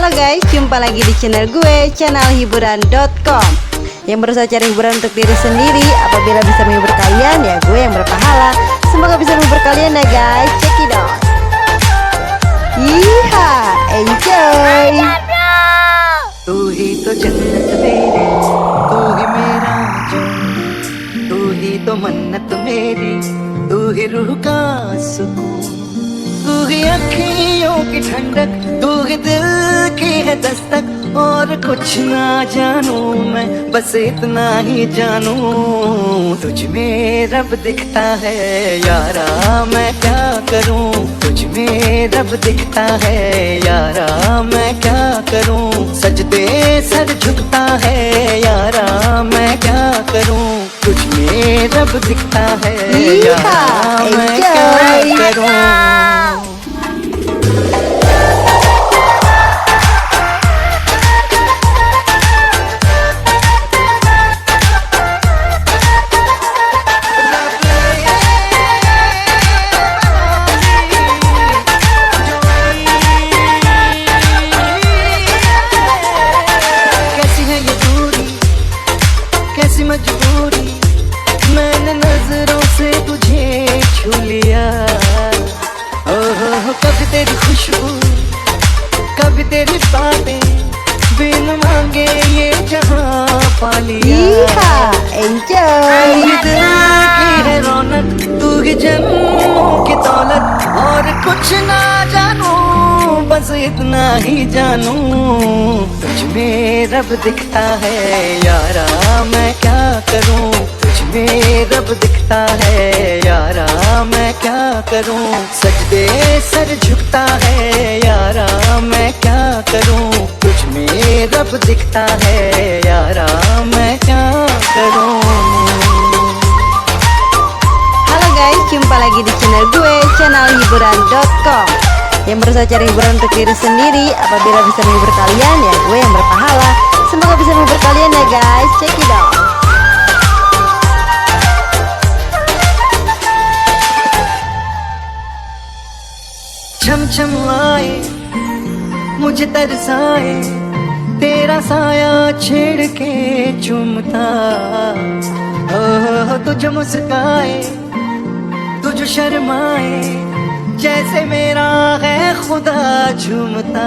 Halo guys, jumpa lagi di channel gue, channelhiburan.com, yang berusaha cari hiburan untuk diri sendiri. Apabila bisa menghibur kalian, ya gue yang berpahala. Semoga bisa menghibur kalian ya guys. Check it out. Iha, enjoy. तू ही तो जन्नत मेरी, तू ही मेरा जान, तू ही तो मन्नत मेरी, तू ही रूह का सुकून, तू ही अखियों की ठंडक, तू ही दिल की है दस्तक। और कुछ ना जानू मैं, बस इतना ही जानू, तुझ में रब दिखता है यारा, मैं क्या करूं। तुझ में रब दिखता है यारा, मैं क्या करूं। सजदे सर झुकता है यारा, मैं क्या करूं। तुझ में रब दिखता है यारा, मैं क्या करूं। कैसी मजबूरी, मैंने नजरों से तुझे छू लिया। ओहो कभी तेरी खुशबू, कभी तेरी बातें, बिन मांगे ये जहां पा लिया। Enjoy. दिल की है रौनक, तू ही जन्मों की दौलत। और कुछ ना जानू, बस इतना ही जानू, तुझ में रब दिखता है यारा, मैं क्या करूं। तुझ में रब दिखता है यारा, मैं क्या करूं। सजदे सर झुकता है यारा, मैं क्या करूं। तुझ में रब दिखता है यारा, मैं क्या करूं। Halo guys, jumpa lagi di channel gue, channelhiburan.com, yang berusaha cari hiburan untuk diri sendiri. Apabila bisa menghibur kalian, ya gue yang berpahala. Semoga bisa menghibur kalian ya guys. Check it out. छम छम आए, मुझे तरसाए, तेरा साया छेड़ के चूमता। ओह तुझ मुस्काए, तुझ शर्माए, जैसे मेरा है खुदा झूमता।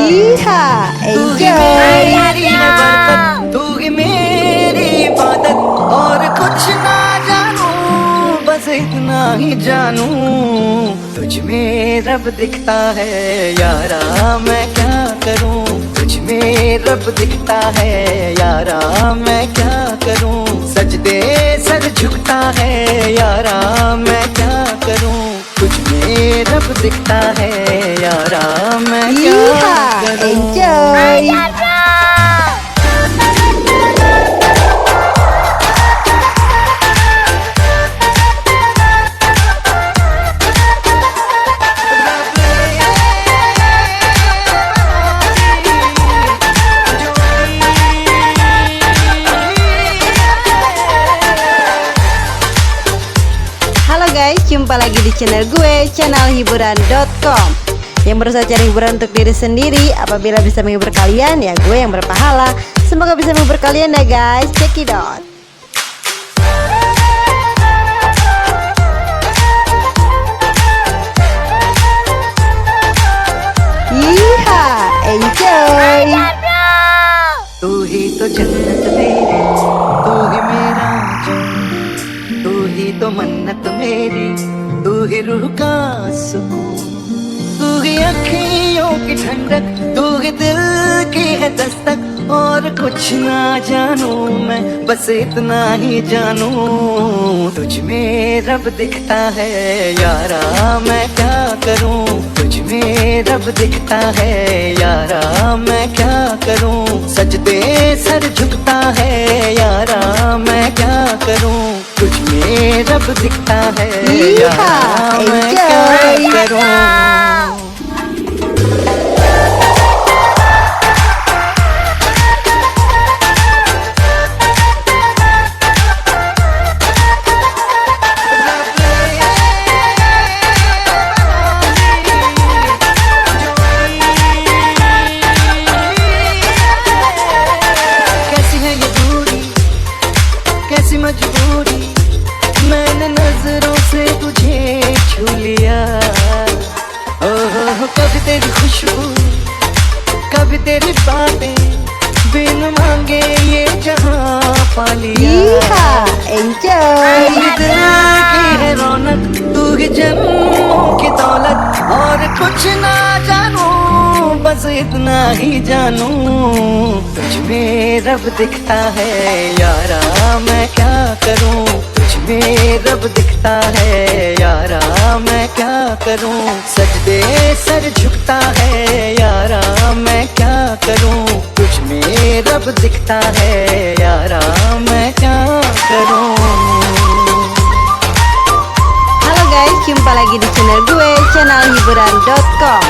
Iha, तू ही enjoy. मेरी है बरकत, तू ही मेरी इबादत। और कुछ ना जानू, बस इतना ही जानू, तुझ में रब दिखता है यारा, मैं क्या करूं। तुझ में रब दिखता है यारा, मैं क्या करूं। सजदे सर झुकता है यारा, मैं क्या करूं। तुझ में रब दिखता है यारा, मैं क्या Iha, करूं। enjoy. Halo guys, jumpa lagi di channel gue, channelhiburan.com, yang berusaha cari hiburan untuk diri sendiri. Apabila bisa menghibur kalian, ya gue yang berpahala. Semoga bisa menghibur kalian ya guys. Check it out. Iha, enjoy. तू ही तो जन्नत मेरी, तू ही मेरा जान, तू ही तो मन्नत मेरी, तू ही रूह का सुकून, तू ही अखियों की ठंडक, तू ही दिल की है दस्तक। और कुछ ना जानू मैं, बस इतना ही जानू, तुझ में रब दिखता है यारा, मैं क्या करूं। तुझ में रब दिखता है यारा, मैं क्या करूं। सजदे सर झुकता है यारा, मैं क्या करूं। तुझ में रब दिखता है यारा, मैं क्या करूं। तेरी खुशबू, कभी तेरी बातें, बिन मांगे ये जहां पा लिया। Enjoy. मेरे दिल की है रौनक, तू ही जन्मों की दौलत, और कुछ ना जानू, बस इतना ही जानू, तुझ में रब दिखता है यारा, मैं क्या करूं, तुझ में रब दिखता है यारा, मैं क्या करूं, सजदे सर झुकता है यारा, मैं क्या करूं, तुझ में रब दिखता है यारा, मैं क्या करूं। Halo guys, jumpa lagi di channel gue, channel hiburan.com,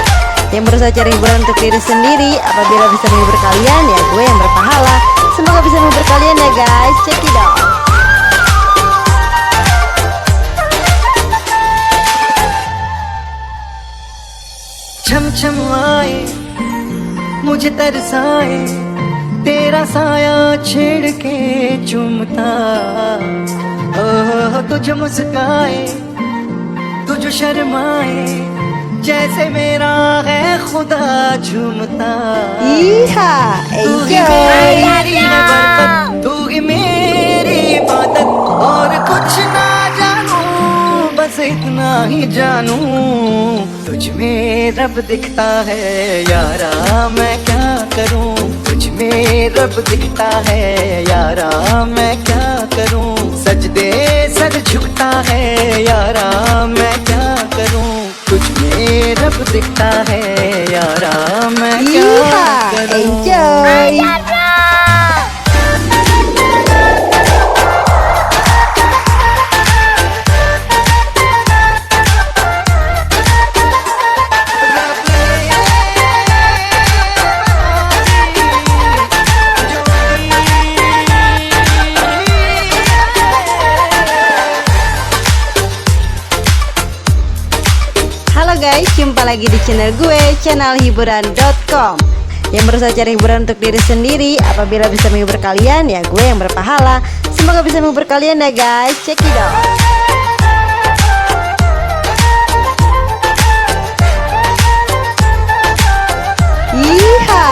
yang berusaha cari hiburan untuk diri sendiri. Apabila bisa menghibur kalian, ya gue yang berpahala. Semoga bisa menghibur kalian ya guys. Check it out. छम छम आए, मुझे तरसाए, तेरा साया छेड़ के चूमता, ओह तुझ मुस्काए, तुझ शर्माए, जैसे मेरा है खुदा झूमता। Iya, तू ही enjoy. मेरी है बरकत, तू ही मेरी इबादत, और कुछ ना जानू, बस इतना ही जानू, तुझ में रब दिखता है यारा, मैं क्या करूं, तुझ में रब दिखता है यारा, मैं क्या करूं, सजदे सर झुकता है यारा, मैं क्या करूं, तुझ में रब दिखता है यारा, मैं क्या Iya, करूं। enjoy. Halo guys, jumpa lagi di channel gue, channel hiburan.com, yang berusaha cari hiburan untuk diri sendiri. Apabila bisa menghibur kalian, ya gue yang berpahala. Semoga bisa menghibur kalian ya guys. Check it out. Iya,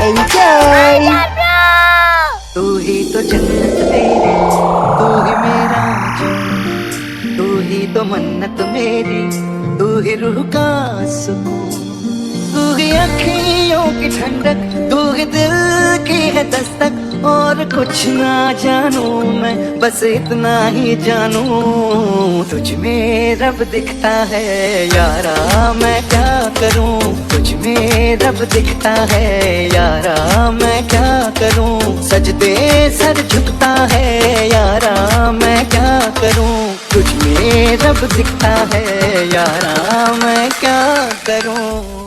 enjoy. तू ही तो जन्नत मेरी, तू ही मेरा जान, तू ही तो मन्नत मेरी, तू ही रूह का सुकून, तू ही अखियों की ठंडक, तू ही दिल की है दस्तक, और कुछ ना जानू मैं, बस इतना ही जानू, तुझ में रब दिखता है यारा, मैं क्या करूं, तुझ में रब दिखता है यारा, मैं क्या करूं, सजदे सर झुकता है यारा, मैं क्या करूं, तुझ में रब दिखता है यारा, मैं क्या करूं।